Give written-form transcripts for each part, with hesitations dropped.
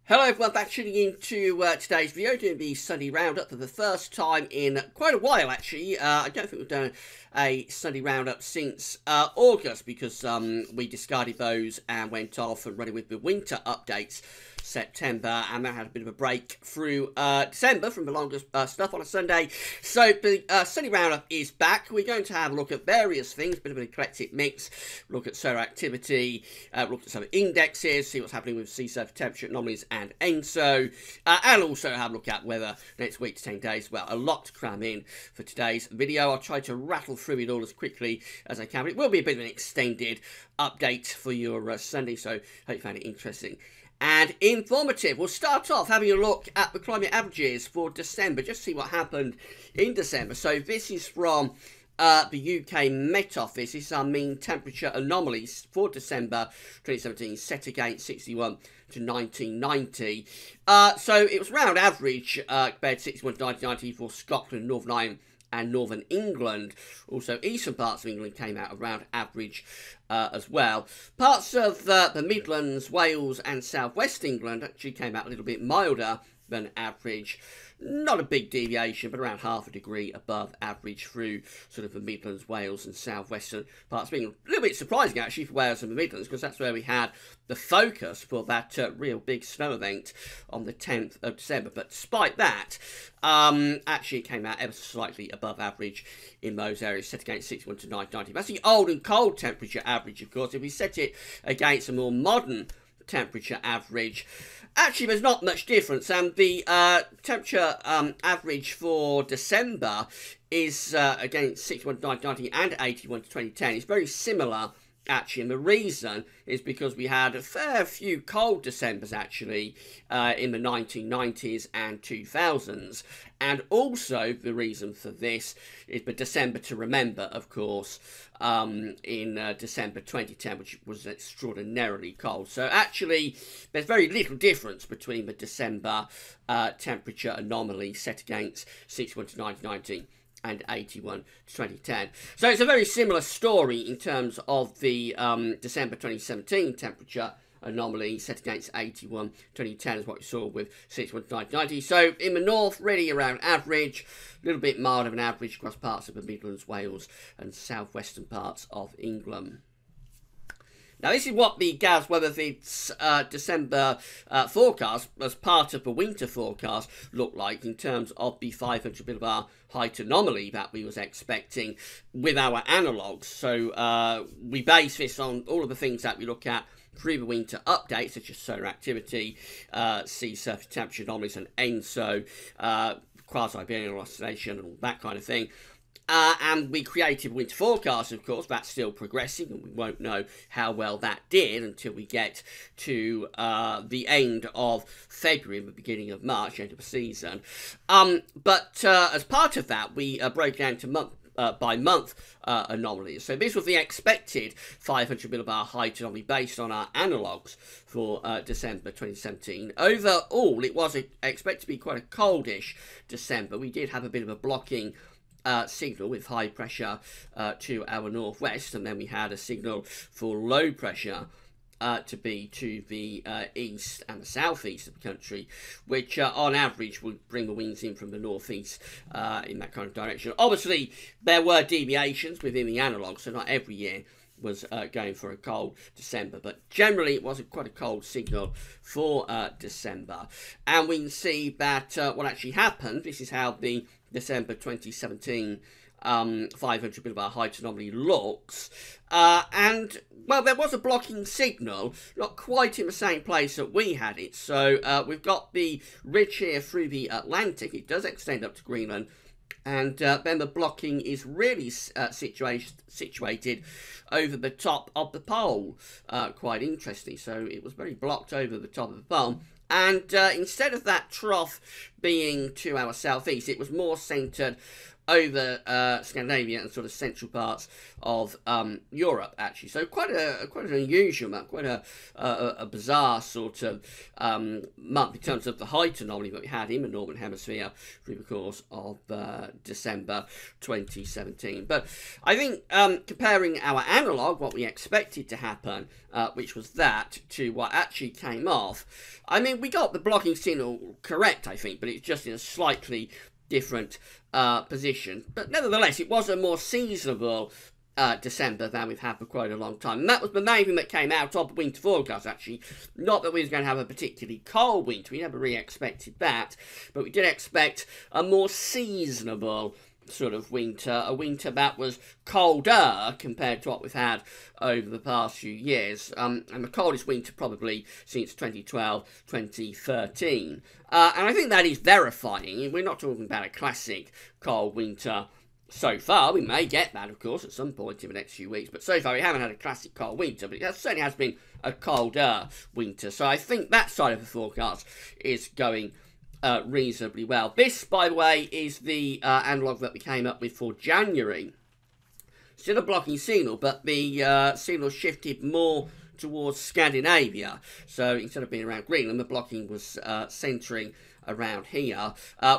Hello everyone, back tuning into today's video, doing the Sunday Roundup for the first time in quite a while actually. I don't think we've done a Sunday Roundup since August because we discarded those and went off and running with the winter updates September, and then had a bit of a break through December from the longer stuff on a Sunday. So the Sunday Roundup is back. We're going to have a look at various things, a bit of an eclectic mix, look at solar activity, look at some indexes, see what's happening with sea surface temperature anomalies and ENSO, and also have a look at weather next week to 10 days. Well, a lot to cram in for today's video. I'll try to rattle through it all as quickly as I can, but it will be a bit of an extended update for your Sunday, so hope you found it interesting and informative. We'll start off having a look at the climate averages for December, just see what happened in December. So this is from the UK Met Office. This is our mean temperature anomalies for December 2017, set against 61 to 1990. So it was around average compared to 61 to 1990 for Scotland, Northern Ireland and Northern England. Also, eastern parts of England came out around average as well. Parts of the Midlands, Wales and South West England actually came out a little bit milder than average. Not a big deviation, but around half a degree above average through sort of the Midlands, Wales and southwestern parts of England. A little bit surprising actually for Wales and the Midlands, because that's where we had the focus for that real big snow event on the 10th of December. But despite that, actually it came out ever so slightly above average in those areas, set against 61 to 990. That's the old and cold temperature average, of course. If we set it against a more modern temperature average, actually there's not much difference, and the temperature average for December is against 61 to 1990 and 81 to 2010. It's very similar actually, and the reason is because we had a fair few cold Decembers actually in the 1990s and 2000s, and also the reason for this is the December to remember, of course, in December 2010, which was extraordinarily cold. So actually there's very little difference between the December temperature anomaly set against 61 to 1990 and 81 to 2010. So it's a very similar story in terms of the December 2017 temperature anomaly set against 81 2010 is what we saw with 61 to 1990. So in the north, really around average, a little bit milder than average across parts of the Midlands, Wales and southwestern parts of England. Now, this is what the GWV Weather December forecast as part of the winter forecast looked like in terms of the 500 millibar height anomaly that we was expecting with our analogues. So we base this on all of the things that we look at through the winter updates, such as solar activity, sea surface temperature anomalies and ENSO, quasi-biennial oscillation and all that kind of thing. And we created winter forecast, of course. That's still progressing, and we won't know how well that did until we get to the end of February and the beginning of March, end of the season. But as part of that, we broke down to month by month anomalies. So this was the expected 500 millibar height anomaly based on our analogues for December 2017. Overall, it was expected to be quite a coldish December. We did have a bit of a blocking signal with high pressure to our northwest, and then we had a signal for low pressure to be to the east and the southeast of the country, which on average would bring the winds in from the northeast in that kind of direction. Obviously, there were deviations within the analogue, so not every year was going for a cold December, but generally it was quite a cold signal for December. And we can see that what actually happened, this is how the December 2017 500 millibar height anomaly looks, and well, there was a blocking signal, not quite in the same place that we had it. So we've got the ridge here through the Atlantic. It does extend up to Greenland, and then the blocking is really situated over the top of the pole. Quite interesting. So it was very blocked over the top of the pole. And instead of that trough being to our southeast, it was more centred over Scandinavia and sort of central parts of Europe, actually. So quite an unusual month, quite a bizarre sort of month in terms of the height anomaly that we had in the Northern Hemisphere through the course of December 2017. But I think comparing our analogue, what we expected to happen, which was that, to what actually came off, I mean, we got the blocking signal correct, I think, but it's just in a slightly different position. But nevertheless, it was a more seasonable December than we've had for quite a long time. And that was the main thing that came out of the winter forecast, actually. Not that we were going to have a particularly cold winter. We never really expected that. But we did expect a more seasonable sort of winter, a winter that was colder compared to what we've had over the past few years, and the coldest winter probably since 2012-2013. And I think that is verifying. We're not talking about a classic cold winter so far. We may get that, of course, at some point in the next few weeks, but so far we haven't had a classic cold winter, but it certainly has been a colder winter. So I think that side of the forecast is going reasonably well. This, by the way, is the analogue that we came up with for January. Still a blocking signal, but the signal shifted more towards Scandinavia. So instead of being around Greenland, the blocking was centering around here,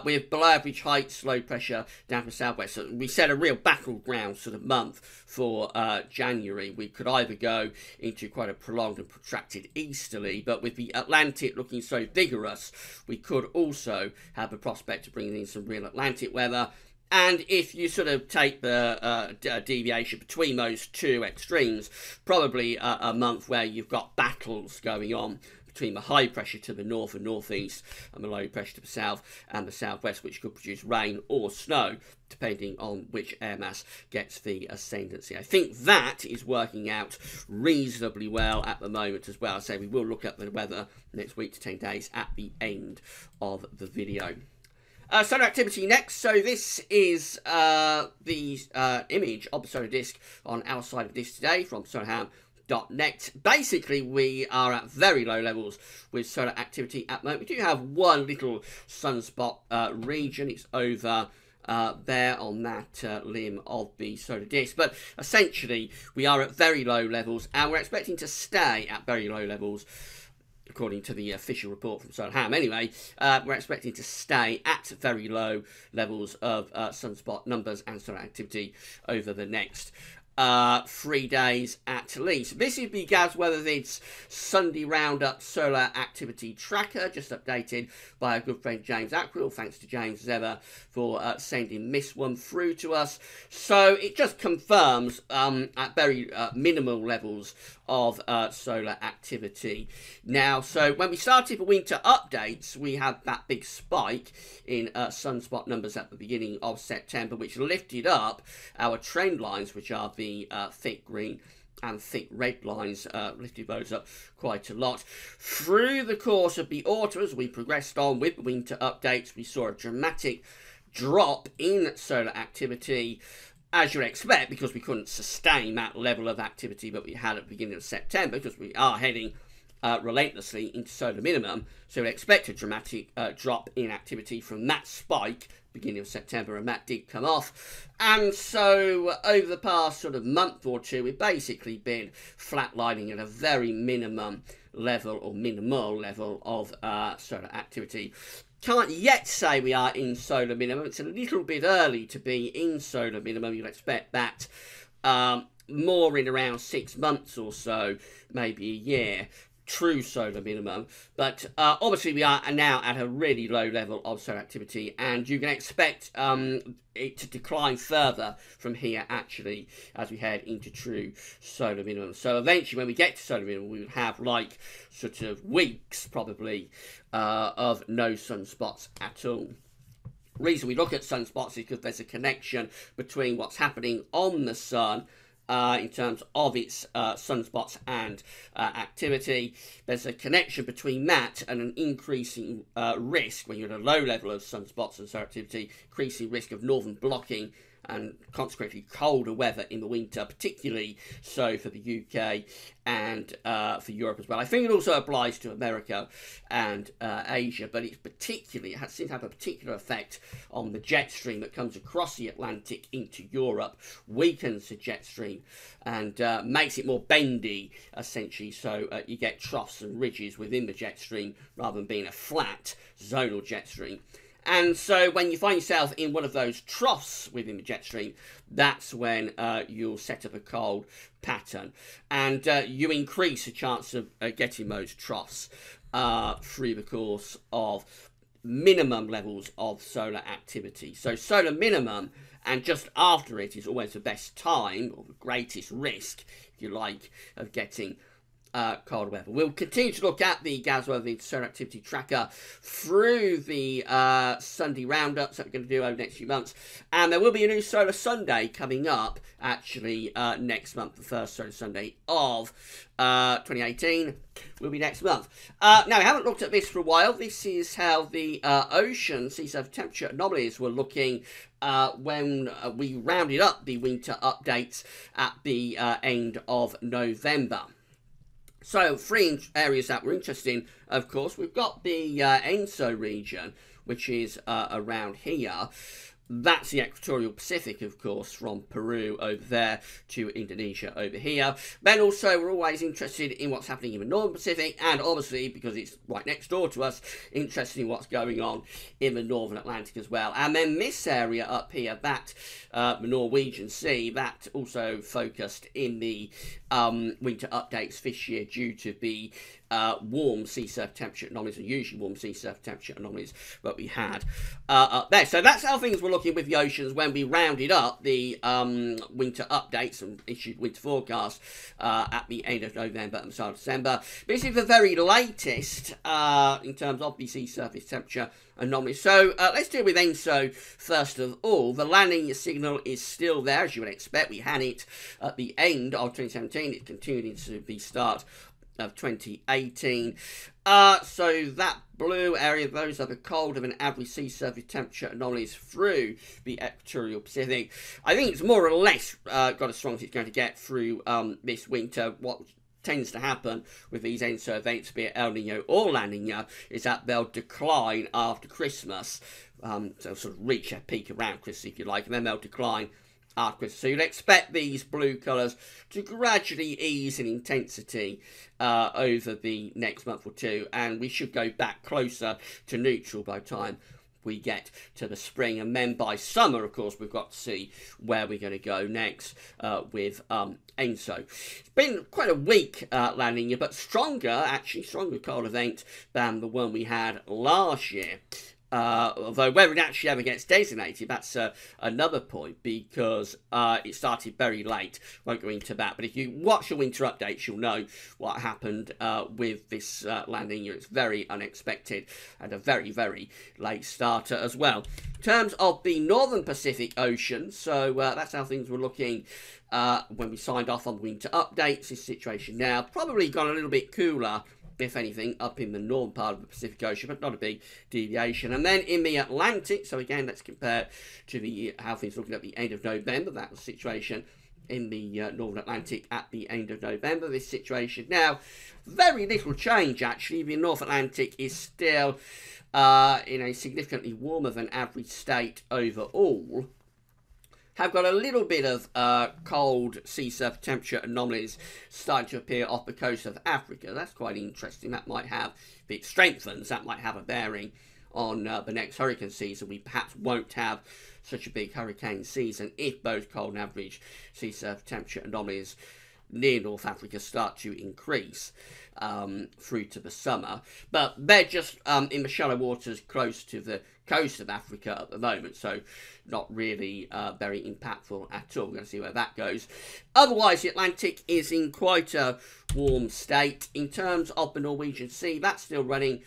with below average heights, low pressure down to the southwest. So we set a real battleground sort of month for January. We could either go into quite a prolonged and protracted easterly, but with the Atlantic looking so vigorous, we could also have the prospect of bringing in some real Atlantic weather. And if you sort of take the deviation between those two extremes, probably a month where you've got battles going on between the high pressure to the north and northeast and the low pressure to the south and the southwest, which could produce rain or snow, depending on which air mass gets the ascendancy. I think that is working out reasonably well at the moment as well. So we will look at the weather next week to 10 days at the end of the video. Solar activity next. So this is the image of the solar disk on our side of this today from solarham.net. Basically, we are at very low levels with solar activity at the moment. We do have one little sunspot region. It's over there on that limb of the solar disk, but essentially we are at very low levels, and we're expecting to stay at very low levels according to the official report from Solarham. Anyway, we're expecting to stay at very low levels of sunspot numbers and solar activity over the next 3 days at least. This is the Gaz Weathervid's Sunday Round Up Solar Activity Tracker, just updated by our good friend James Ackrill. Thanks to James as ever for sending this one through to us. So it just confirms at very minimal levels of solar activity. Now, so when we started the winter updates, we had that big spike in sunspot numbers at the beginning of September, which lifted up our trend lines, which are the thick green and thick red lines, lifted those up quite a lot. Through the course of the autumn, as we progressed on with the winter updates, we saw a dramatic drop in solar activity, as you'd expect, because we couldn't sustain that level of activity that we had at the beginning of September, because we are heading relentlessly into solar minimum. So we expect a dramatic drop in activity from that spike beginning of September, and that did come off. And so over the past sort of month or two, we've basically been flatlining at a very minimum level or minimal level of solar activity. Can't yet say we are in solar minimum. It's a little bit early to be in solar minimum. You'll expect that more in around 6 months or so, maybe a year, true solar minimum. But obviously we are now at a really low level of solar activity, and you can expect it to decline further from here, actually, as we head into true solar minimum. So eventually, when we get to solar minimum, we would have like sort of weeks probably of no sunspots at all. Reason we look at sunspots is because there's a connection between what's happening on the sun in terms of its sunspots and activity. There's a connection between that and an increasing risk, when you're at a low level of sunspots and solar activity, increasing risk of northern blocking and consequently colder weather in the winter, particularly so for the UK and for Europe as well. I think it also applies to America and Asia, but it seems to have a particular effect on the jet stream that comes across the Atlantic into Europe, weakens the jet stream, and makes it more bendy, essentially, so you get troughs and ridges within the jet stream rather than being a flat zonal jet stream. And so when you find yourself in one of those troughs within the jet stream, that's when you'll set up a cold pattern. And you increase the chance of getting those troughs through the course of minimum levels of solar activity. So solar minimum and just after it is always the best time, or the greatest risk, if you like, of getting cold weather. We'll continue to look at the GWV Solar Activity Tracker through the Sunday roundups that we're going to do over the next few months. And there will be a new Solar Sunday coming up, actually, next month. The first Solar Sunday of 2018 will be next month. Now, we haven't looked at this for a while. This is how the ocean sea surface temperature anomalies were looking when we rounded up the winter updates at the end of November. So, three areas that we're interested in, of course, we've got the ENSO region, which is around here. That's the equatorial Pacific, of course, from Peru over there to Indonesia over here. Then also, we're always interested in what's happening in the Northern Pacific, and obviously, because it's right next door to us, interested in what's going on in the Northern Atlantic as well. And then this area up here, that the Norwegian Sea, that also focused in the winter updates this year due to the warm sea surface temperature anomalies, unusually warm sea surface temperature anomalies that we had up there. So that's how things were looking with the oceans when we rounded up the winter updates and issued winter forecasts at the end of November and the start of December. This is the very latest in terms of the sea surface temperature anomalies. So let's deal with ENSO first of all. The La Nina signal is still there, as you would expect. We had it at the end of 2017. It continued into the start of 2018. So that blue area, those are the colder than average sea surface temperature anomalies through the equatorial Pacific. I think it's more or less got as strong as it's going to get through this winter. What tends to happen with these ENSO events, be it El Nino or La Nina, is that they'll decline after Christmas. So sort of reach a peak around Christmas, if you like, and then they'll decline after Christmas. So you'd expect these blue colours to gradually ease in intensity over the next month or two, and we should go back closer to neutral by the time we get to the spring. And then by summer, of course, we've got to see where we're going to go next with ENSO. It's been quite a weak La Nina, but stronger cold event than the one we had last year. Although whether it actually ever gets designated, that's another point, because it started very late. Won't go into that. But if you watch the winter updates, you'll know what happened with this La Nina. It's very unexpected and a very, very late starter as well. In terms of the Northern Pacific Ocean, so that's how things were looking when we signed off on winter updates. This situation now probably gone a little bit cooler, if anything, up in the northern part of the Pacific Ocean, but not a big deviation. And then in the Atlantic, so again, let's compare to the how things looking at the end of November. That was the situation in the Northern Atlantic at the end of November. This situation now, very little change actually. The North Atlantic is still in a significantly warmer than average state overall. Have got a little bit of cold sea surface temperature anomalies starting to appear off the coast of Africa. That's quite interesting. That might have, if it strengthens, that might have a bearing on the next hurricane season. We perhaps won't have such a big hurricane season if those cold and average sea surface temperature anomalies near North Africa start to increase through to the summer. But they're just in the shallow waters close to the coast of Africa at the moment, so not really very impactful at all. We're going to see where that goes. Otherwise, the Atlantic is in quite a warm state. In terms of the Norwegian Sea, that's still running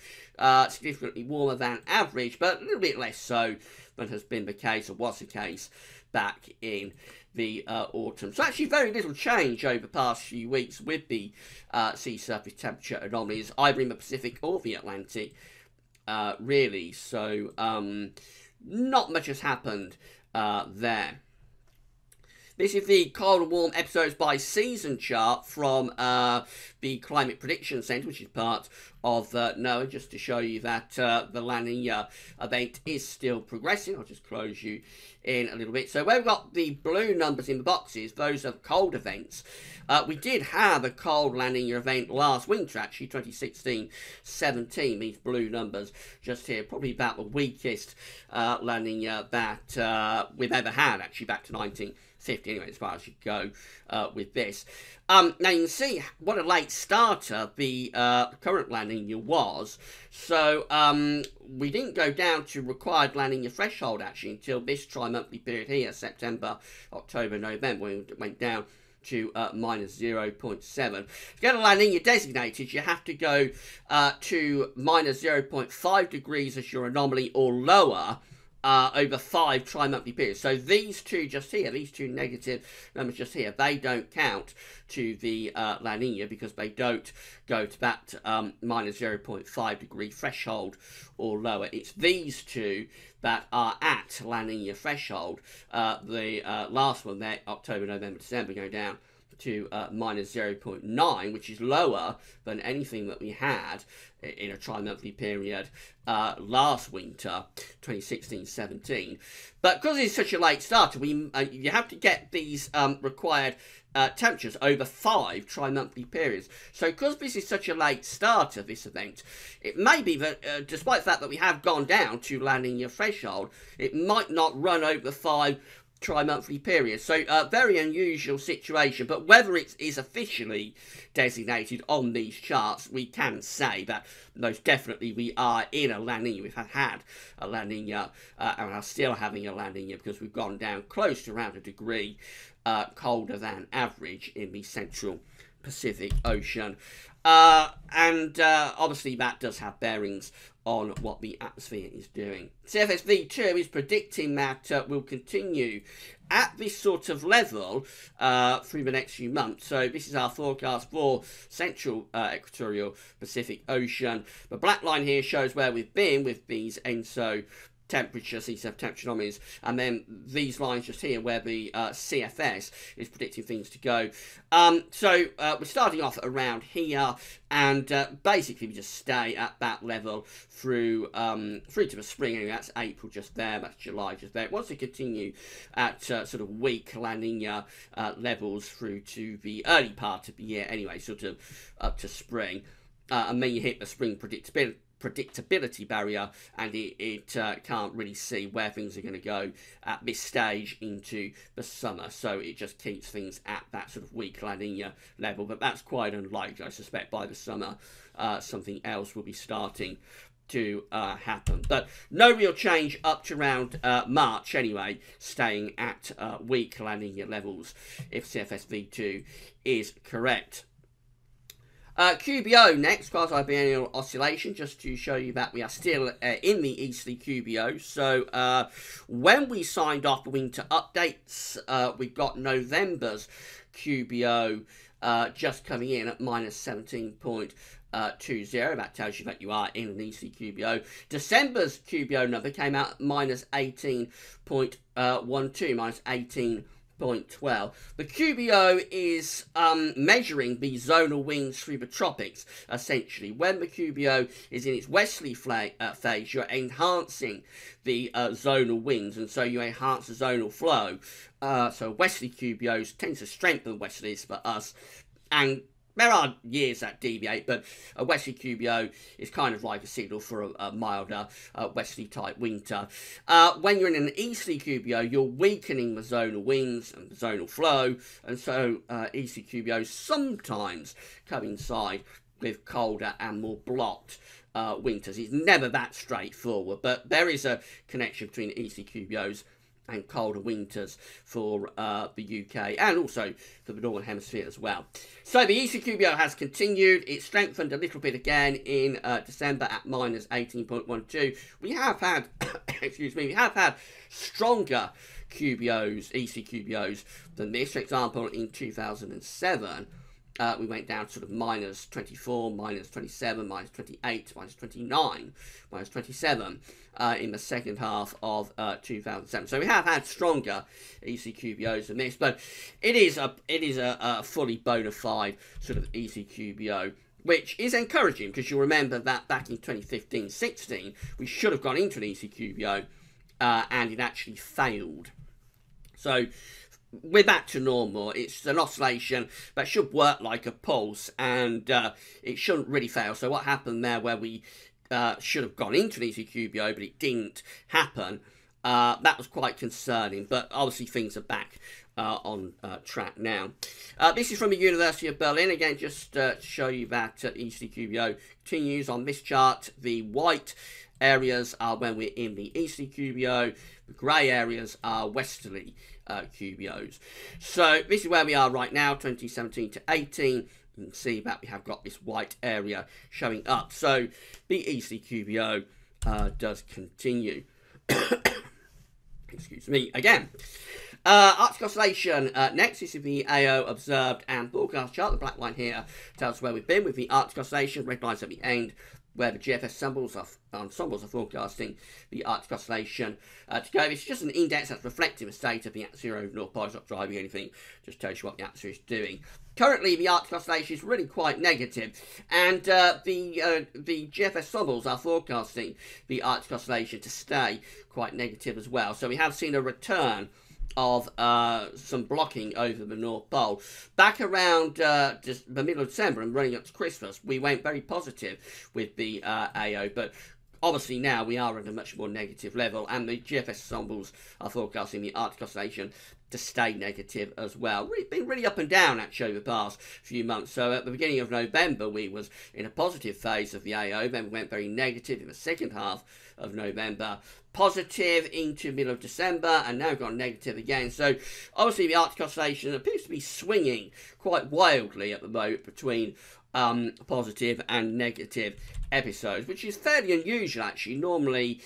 significantly warmer than average, but a little bit less so than has been the case, or was the case, back in the autumn. So actually very little change over the past few weeks with the sea surface temperature anomalies, either in the Pacific or the Atlantic, really. So not much has happened there. This is the cold and warm episodes by season chart from the Climate Prediction Centre, which is part of NOAA, just to show you that the La Nina event is still progressing. I'll just close you in a little bit. So where we've got the blue numbers in the boxes, those are cold events. We did have a cold La Nina event last winter, actually, 2016-17, these blue numbers just here, probably about the weakest La Nina that we've ever had, actually, back to 1950, anyway, as far as you go with this. Now you can see what a late starter the current La Nina was. So we didn't go down to required La Nina threshold actually until this tri-monthly period here, September, October, November, when it went down to minus 0.7. To get a La Nina designated, you have to go to minus 0.5 degrees as your anomaly or lower over 5 tri-monthly periods. So these two just here, these two negative numbers just here, they don't count to the La Nina because they don't go to that minus 0.5 degree threshold or lower. It's these two that are at La Nina threshold. The last one there, October, November, December, go down to minus 0.9, which is lower than anything that we had in a tri-monthly period last winter, 2016-17. But because it's such a late starter, you have to get these required temperatures over 5 tri-monthly periods. So because this is such a late starter, this event, it may be that despite the fact that we have gone down to La Nina threshold, it might not run over 5 tri-monthly period. So very unusual situation, but whether it is officially designated on these charts, we can say that most definitely we are in a La Nina. We've had a La Nina and are still having a La Nina because we've gone down close to around a degree colder than average in the central Pacific Ocean. And obviously that does have bearings on what the atmosphere is doing. CFS-V2 is predicting that will continue at this sort of level through the next few months. So this is our forecast for central equatorial Pacific Ocean. The black line here shows where we've been with these ENSO temperatures, these temperature anomalies, and then these lines just here where the CFS is predicting things to go. So we're starting off around here, and basically we just stay at that level through to the spring. Anyway, that's April just there, that's July just there. It wants to continue at sort of weak La Nina levels through to the early part of the year anyway, sort of up to spring. And then you hit the spring predictability barrier, and it can't really see where things are going to go at this stage into the summer, so it just keeps things at that sort of weak La Nina level. But that's quite unlikely. I suspect by the summer something else will be starting to happen, but no real change up to around March anyway, staying at weak La Nina levels if CFS-V2 is correct. QBO next, quasi-biennial oscillation, just to show you that we are still in the easterly QBO. So when we signed off the winter updates, we got November's QBO just coming in at minus 17.20. That tells you that you are in an easterly QBO. December's QBO number came out at minus 18.12, minus 18.12. The QBO is measuring the zonal winds through the tropics, essentially. When the QBO is in its westerly phase, you're enhancing the zonal winds, and so you enhance the zonal flow. So westerly QBOs tend to strengthen westerlies for us, and there are years that deviate, but a westerly QBO is kind of like a signal for a milder westerly type winter. When you're in an easterly QBO, you're weakening the zonal winds and the zonal flow, and so easterly QBOs sometimes coincide with colder and more blocked winters. It's never that straightforward, but there is a connection between easterly QBOs and colder winters for the UK and also for the Northern Hemisphere as well. So the easterly QBO has continued. It strengthened a little bit again in December at minus 18.12. We have had, excuse me, we have had stronger QBOs, easterly QBOs than this. For example, in 2007, we went down to sort of minus 24, minus 27, minus 28, minus 29, minus 27 in the second half of 2007. So we have had stronger ECQBOs than this, but it is a fully bona fide sort of ECQBO, which is encouraging because you'll remember that back in 2015-16 we should have gone into an ECQBO and it actually failed. So we're back to normal. It's an oscillation that should work like a pulse, and it shouldn't really fail. So what happened there, where we should have gone into an ECQBO but it didn't happen, that was quite concerning. But obviously things are back on track now. This is from the University of Berlin. Again, just to show you that ECQBO continues on this chart. The white areas are when we're in the ECQBO. The grey areas are westerly QBOs. So this is where we are right now, 2017 to 18. You can see that we have got this white area showing up. So the ECQBO does continue. Excuse me again. Arctic oscillation next. This is the AO observed and forecast chart. The black line here tells us where we've been with the Arctic oscillation. Red lines at the end, where the GFS ensembles are forecasting the Arctic oscillation to go. It's just an index that's reflecting the state of the atmosphere over North Pole. It's not driving anything, just tells you what the atmosphere is doing. Currently, the Arctic oscillation is really quite negative, and the GFS ensembles are forecasting the Arctic oscillation to stay quite negative as well. So we have seen a return of some blocking over the North Pole. Back around just the middle of December and running up to Christmas, we went very positive with the AO, but obviously now we are at a much more negative level, and the GFS ensembles are forecasting the Arctic oscillation to stay negative as well. Been really up and down actually over the past few months. So at the beginning of November we was in a positive phase of the AO, then we went very negative in the second half of November, positive into middle of December, and now gone negative again. So obviously the Arctic oscillation appears to be swinging quite wildly at the moment between positive and negative episodes, which is fairly unusual actually. Normally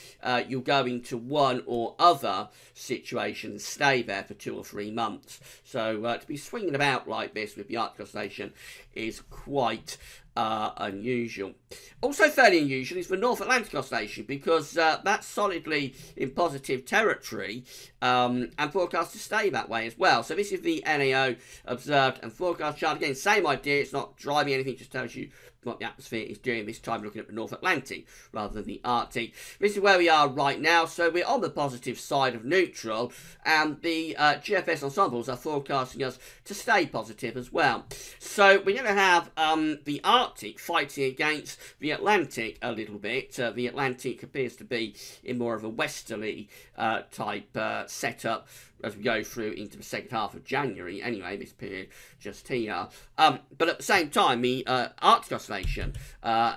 you'll go into one or other situation and stay there for 2 or 3 months. So to be swinging about like this with the Arctic oscillation is quite unusual. Also fairly unusual is the North Atlantic oscillation, because that's solidly in positive territory and forecast to stay that way as well. So this is the NAO observed and forecast chart. Again, same idea. It's not driving anything, just tells you what the atmosphere is doing, this time looking at the North Atlantic rather than the Arctic. This is where we are right now, so we're on the positive side of neutral, and the GFS ensembles are forecasting us to stay positive as well. So we're going to have the Arctic fighting against the Atlantic a little bit. The Atlantic appears to be in more of a westerly type setup as we go through into the second half of January, anyway, this period just here. But at the same time, the Arctic oscillation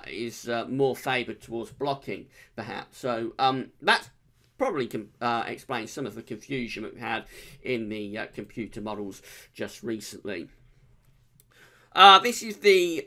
is more favoured towards blocking, perhaps. So that's probably can explain some of the confusion that we had in the computer models just recently. This is the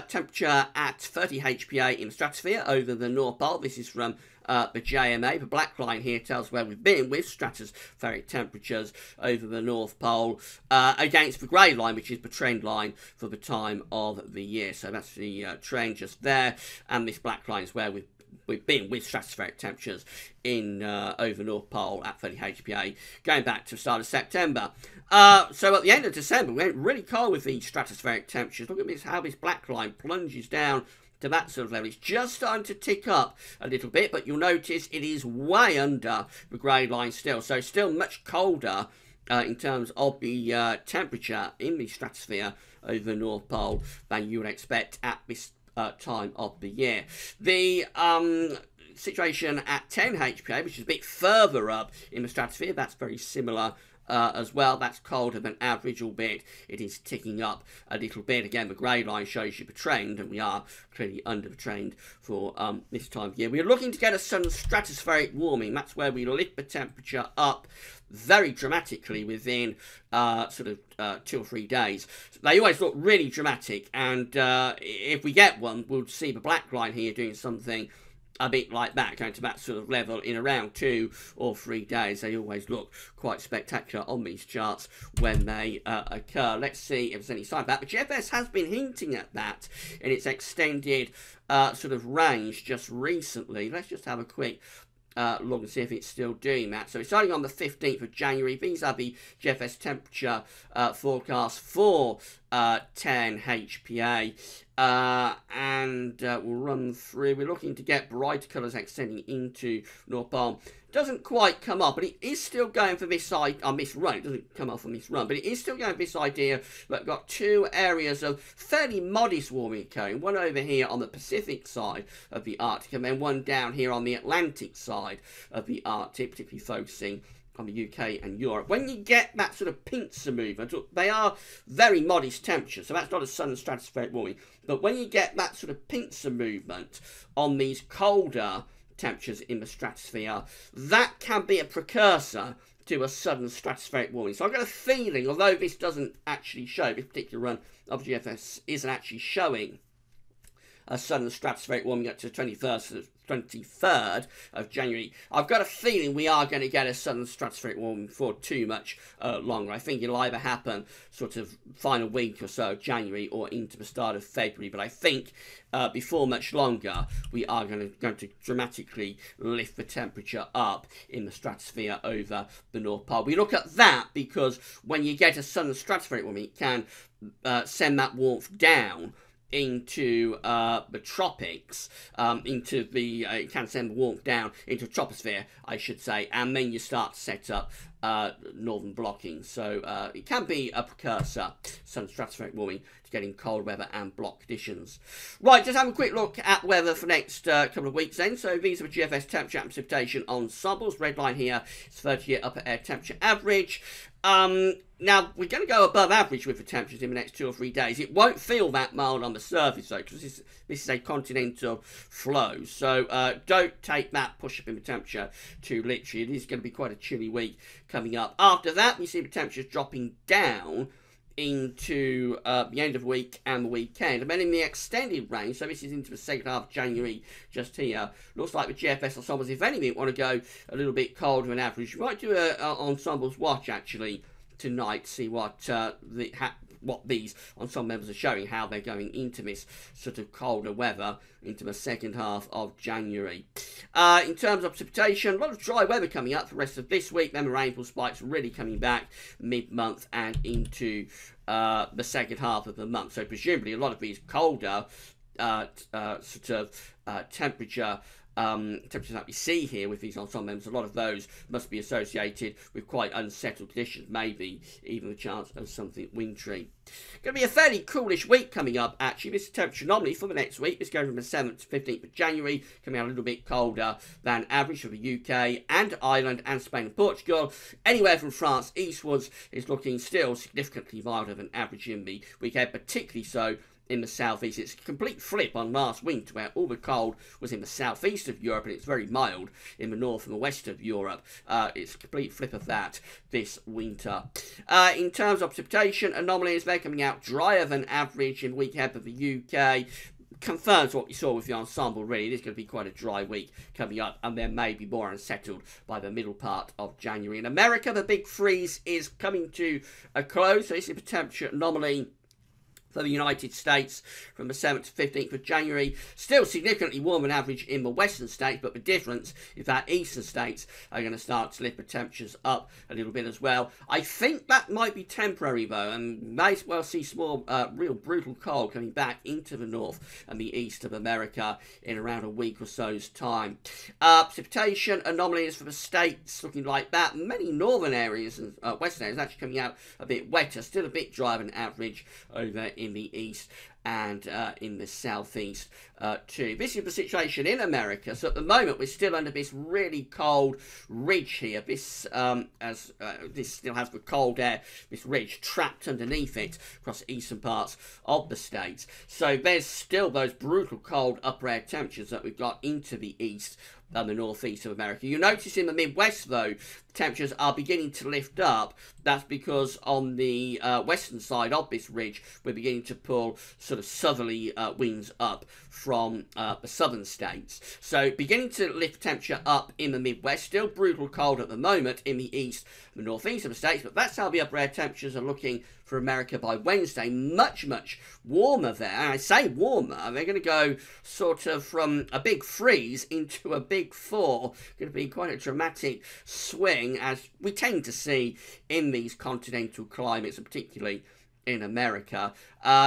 temperature at 30 HPA in the stratosphere over the North Pole. This is from the JMA. The black line here tells where we've been with stratospheric temperatures over the North Pole against the grey line, which is the trend line for the time of the year. So that's the trend just there, and this black line is where we've been with stratospheric temperatures in over North Pole at 30 HPA going back to the start of September. So at the end of December, we went really cold with the stratospheric temperatures. Look at this, how this black line plunges down to that sort of level. It's just starting to tick up a little bit, but you'll notice it is way under the grey line still. So still much colder in terms of the temperature in the stratosphere over the North Pole than you would expect at this time of the year. The situation at 10 HPA, which is a bit further up in the stratosphere, that's very similar as well. That's colder than average, albeit it is ticking up a little bit. Again, the grey line shows you the trend, and we are clearly under the trend for this time of year. We're looking to get some stratospheric warming. That's where we lift the temperature up very dramatically within sort of 2 or 3 days. They always look really dramatic, and if we get one, we'll see the black line here doing something a bit like that, going to that sort of level in around 2 or 3 days. They always look quite spectacular on these charts when they occur. Let's see if there's any sign of that. But GFS has been hinting at that in its extended sort of range just recently. Let's just have a quick look and see if it's still doing that. So it's starting on the 15th of January. These are the GFS temperature forecast for 10 HPA. And we'll run through. We're looking to get brighter colours extending into North Pole. Doesn't quite come up, but it is still going for this side on this run. It doesn't come off on this run, but it is still going for this idea that we've got 2 areas of fairly modest warming occurring. One over here on the Pacific side of the Arctic, and then one down here on the Atlantic side of the Arctic, particularly focusing on the UK and Europe. When you get that sort of pincer movement, they are very modest temperatures, so that's not a sudden stratospheric warming. But when you get that sort of pincer movement on these colder temperatures in the stratosphere, that can be a precursor to a sudden stratospheric warming. So I've got a feeling, although this doesn't actually show, this particular run of GFS isn't actually showing a sudden stratospheric warming up to the 23rd of January. I've got a feeling we are going to get a sudden stratospheric warming for too much longer. I think it'll either happen sort of final week or so of January or into the start of February. But I think before much longer, we are going to dramatically lift the temperature up in the stratosphere over the North Pole. We look at that because when you get a sudden stratospheric warming, it can send that warmth down into the tropics, it can send warmth down into the troposphere, I should say, and then you start to set up northern blocking. So it can be a precursor, sudden stratospheric warming, to getting cold weather and block conditions. Right, just have a quick look at weather for the next couple of weeks then. So these are the GFS temperature and precipitation ensembles. Red line here is 30-year upper air temperature average. Now, we're going to go above average with the temperatures in the next 2 or 3 days. It won't feel that mild on the surface, though, because this is a continental flow. So don't take that push up in the temperature too literally. It is going to be quite a chilly week coming up. After that, we see the temperatures dropping down into the end of the week and the weekend. And then in the extended range, so this is into the second half of January just here, looks like the GFS ensembles, if anything, want to go a little bit colder than average. You might do an ensembles watch, actually, tonight, see what these ensemble members are showing, how they're going into this sort of colder weather into the second half of January. In terms of precipitation, a lot of dry weather coming up for the rest of this week. Then the rainfall spikes really coming back mid-month and into the second half of the month. So presumably a lot of these colder temperatures that we see here with these ensemble members, a lot of those must be associated with quite unsettled conditions, maybe even the chance of something wintry. Going to be a fairly coolish week coming up, actually. This is temperature anomaly for the next week. It's going from the 7th to 15th of January, coming out a little bit colder than average for the UK and Ireland and Spain and Portugal. Anywhere from France eastwards is looking still significantly milder than average in the weekend, particularly so in the southeast. It's a complete flip on last winter, where all the cold was in the southeast of Europe and it's very mild in the north and the west of Europe. It's a complete flip of that this winter. In terms of precipitation anomalies, they're coming out drier than average in the week ahead of the UK. Confirms what we saw with the ensemble, really. It is going to be quite a dry week coming up, and then maybe more unsettled by the middle part of January. In America, the big freeze is coming to a close, so this is a temperature anomaly for the United States from the 7th to 15th of January. Still significantly warmer than average in the western states, but the difference is that eastern states are going to start to lift the temperatures up a little bit as well. I think that might be temporary, though, and may as well see some more real brutal cold coming back into the north and the east of America in around a week or so's time. Precipitation anomalies for the states looking like that. Many northern areas and western areas actually coming out a bit wetter, still a bit drier than average over in the east and in the southeast too. This is the situation in America. So at the moment we're still under this really cold ridge here. This this still has the cold air, this ridge trapped underneath it across the eastern parts of the states. So there's still those brutal cold upper air temperatures that we've got into the east and the northeast of America. You notice in the Midwest, though, temperatures are beginning to lift up. That's because on the western side of this ridge, we're beginning to pull sort of southerly winds up from the southern states. So beginning to lift temperature up in the Midwest, still brutal cold at the moment in the east and the northeast of the states, but that's how the upper air temperatures are looking for America by Wednesday. Much, much warmer there. And I say warmer, they're going to go sort of from a big freeze into a big thaw. Going to be quite a dramatic swing, as we tend to see in these continental climates, and particularly in America.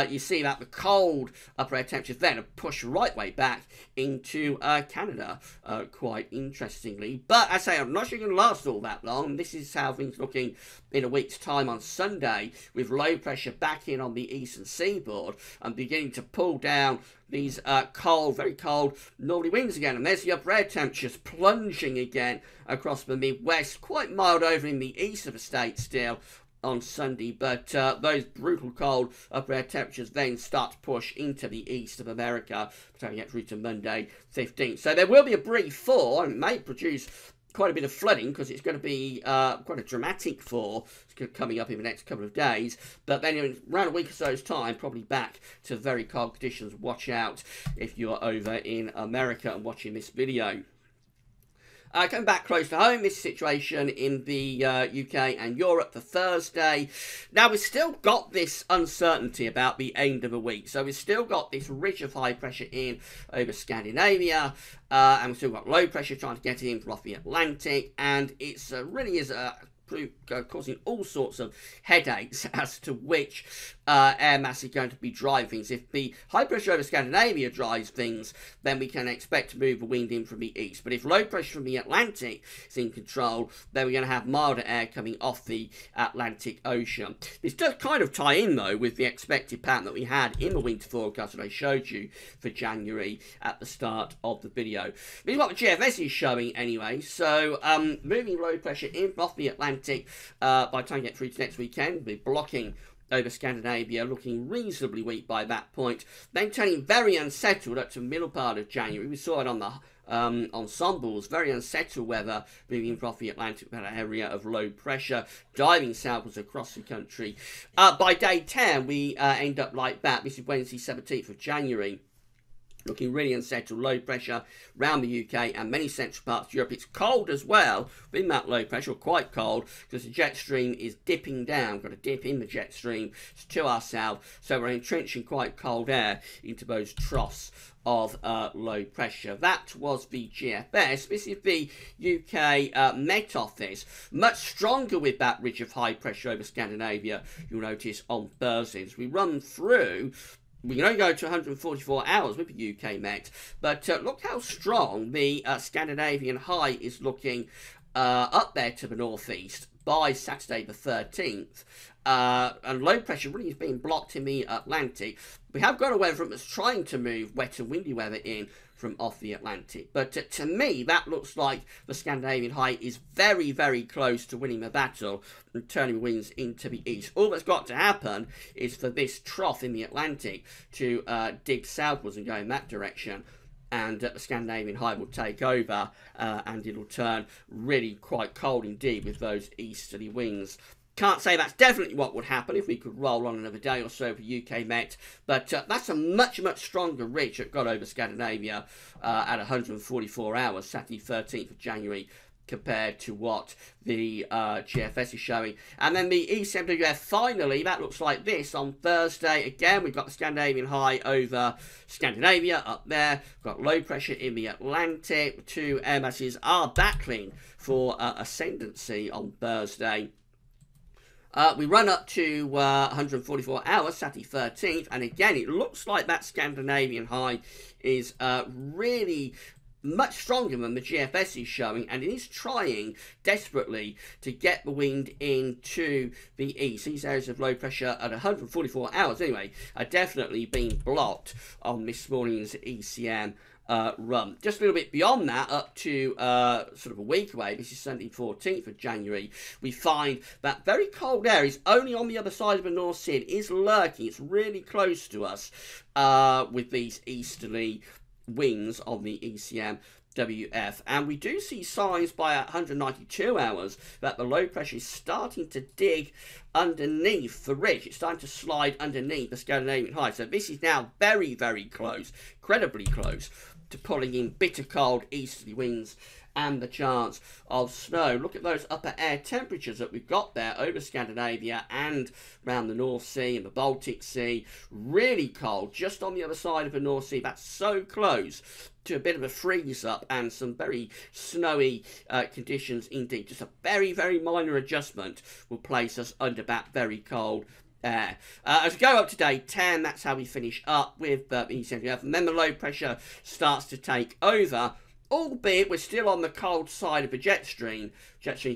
You see that the cold upper air temperatures then are pushed right way back into Canada, quite interestingly. But I say, I'm not sure it's going to last all that long. This is how things are looking in a week's time on Sunday, with low pressure back in on the eastern seaboard and beginning to pull down these cold, very cold northerly winds again. And there's the upper air temperatures plunging again across the Midwest, quite mild over in the east of the state still on Sunday, but those brutal cold upper air temperatures then start to push into the east of America, until we get through to Monday 15th. So there will be a brief thaw, and it may produce quite a bit of flooding, because it's going to be quite a dramatic thaw coming up in the next couple of days. But then in around a week or so's time, probably back to very cold conditions. Watch out if you're over in America and watching this video. Coming back close to home, this situation in the UK and Europe for Thursday. Now, we've still got this uncertainty about the end of the week. So we've still got this ridge of high pressure in over Scandinavia. And we've still got low pressure trying to get in from off the Atlantic. And it's really is causing all sorts of headaches as to which air mass is going to be driving things. If the high pressure over Scandinavia drives things, then we can expect to move the wind in from the east. But if low pressure from the Atlantic is in control, then we're going to have milder air coming off the Atlantic Ocean. This does kind of tie in, though, with the expected pattern that we had in the winter forecast that I showed you for January at the start of the video. This is what the GFS is showing anyway. So moving low pressure in off the Atlantic by the time we get through to next weekend, we're blocking over Scandinavia, looking reasonably weak by that point, then turning very unsettled up to the middle part of January. We saw it on the ensembles, very unsettled weather moving from the Atlantic, that area of low pressure, diving southwards across the country. By day 10, we end up like that. This is Wednesday, 17th of January. Looking really unsettled, low pressure around the UK and many central parts of Europe. It's cold as well, in that low pressure, quite cold, because the jet stream is dipping down. We've got a dip in the jet stream to our south, so we're entrenching quite cold air into those troughs of low pressure. That was the GFS. This is the UK Met Office. Much stronger with that ridge of high pressure over Scandinavia, you'll notice on Thursday. As we run through, we can only go to 144 hours with the UK Met, but look how strong the Scandinavian high is looking up there to the northeast by Saturday the 13th. And low pressure really is being blocked in the Atlantic. We have got a weather front that's trying to move wet and windy weather in from off the Atlantic. But to me, that looks like the Scandinavian high is very, very close to winning the battle and turning winds into the east. All that's got to happen is for this trough in the Atlantic to dig southwards and go in that direction. And the Scandinavian high will take over and it'll turn really quite cold indeed with those easterly winds. Can't say that's definitely what would happen if we could roll on another day or so for UK Met, but that's a much, much stronger ridge that got over Scandinavia at 144 hours, Saturday 13th of January, compared to what the GFS is showing. And then the ECMWF finally, that looks like this on Thursday. Again, we've got the Scandinavian high over Scandinavia up there. We've got low pressure in the Atlantic. The two air masses are battling for ascendancy on Thursday. We run up to 144 hours, Saturday 13th, and again, it looks like that Scandinavian high is really much stronger than the GFS is showing, and it is trying desperately to get the wind into the east. These areas of low pressure at 144 hours, anyway, are definitely being blocked on this morning's ECM run. Just a little bit beyond that, up to sort of a week away, this is Sunday 14th of January, we find that very cold air is only on the other side of the North Sea. It is lurking, it's really close to us with these easterly winds on the ECM WF, and we do see signs by 192 hours that the low pressure is starting to dig underneath the ridge. It's starting to slide underneath the Scandinavian high. So this is now very, very close, incredibly close to pulling in bitter cold easterly winds and the chance of snow. Look at those upper air temperatures that we've got there over Scandinavia and around the North Sea and the Baltic Sea. Really cold just on the other side of the North Sea. That's so close to a bit of a freeze up and some very snowy conditions indeed. Just a very, very minor adjustment will place us under that very cold air. As we go up to day 10, that's how we finish up with ECMWF. And then the low pressure starts to take over, albeit we're still on the cold side of the jet stream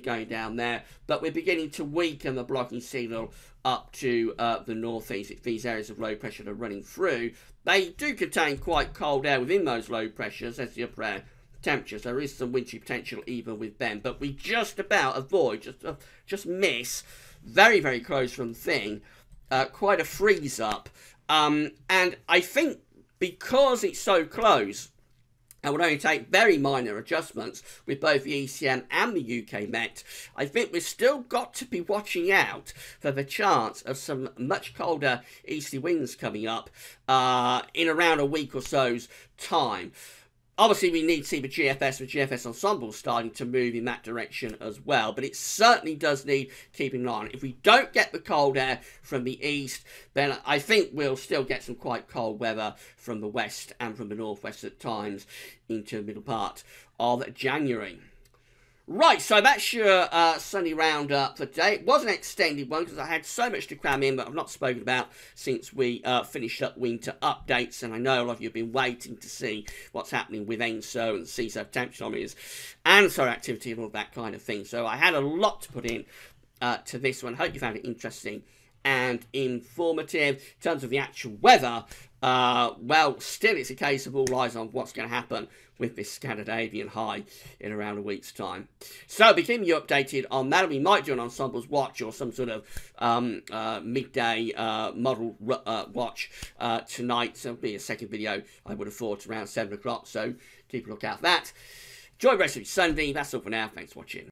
going down there, but we're beginning to weaken the blocking signal up to the northeast. It's these areas of low pressure that are running through. They do contain quite cold air within those low pressures as the upper air temperatures. There is some wintry potential even with them, but we just about avoid, just miss, very, very close from the thing, quite a freeze up. And I think because it's so close, and would only take very minor adjustments with both the ECM and the UK Met, I think we've still got to be watching out for the chance of some much colder easterly winds coming up in around a week or so's time. Obviously, we need to see the GFS ensemble starting to move in that direction as well, but it certainly does need keeping an eye on. If we don't get the cold air from the east, then I think we'll still get some quite cold weather from the west and from the northwest at times into the middle part of January. Right, so that's your Sunday Roundup for today. It was an extended one because I had so much to cram in that I've not spoken about since we finished up winter updates. And I know a lot of you have been waiting to see what's happening with ENSO and CISO temperature and solar activity and all that kind of thing. So I had a lot to put in to this one. Hope you found it interesting and informative. In terms of the actual weather, well, still it's a case of all eyes on what's going to happen with this Scandinavian high in around a week's time. So, be keeping you updated on that. We might do an Ensembles watch or some sort of midday model watch tonight. So, it'll be a second video, I would have thought, around 7 o'clock. So, keep a look out for that. Enjoy the rest of your Sunday. That's all for now. Thanks for watching.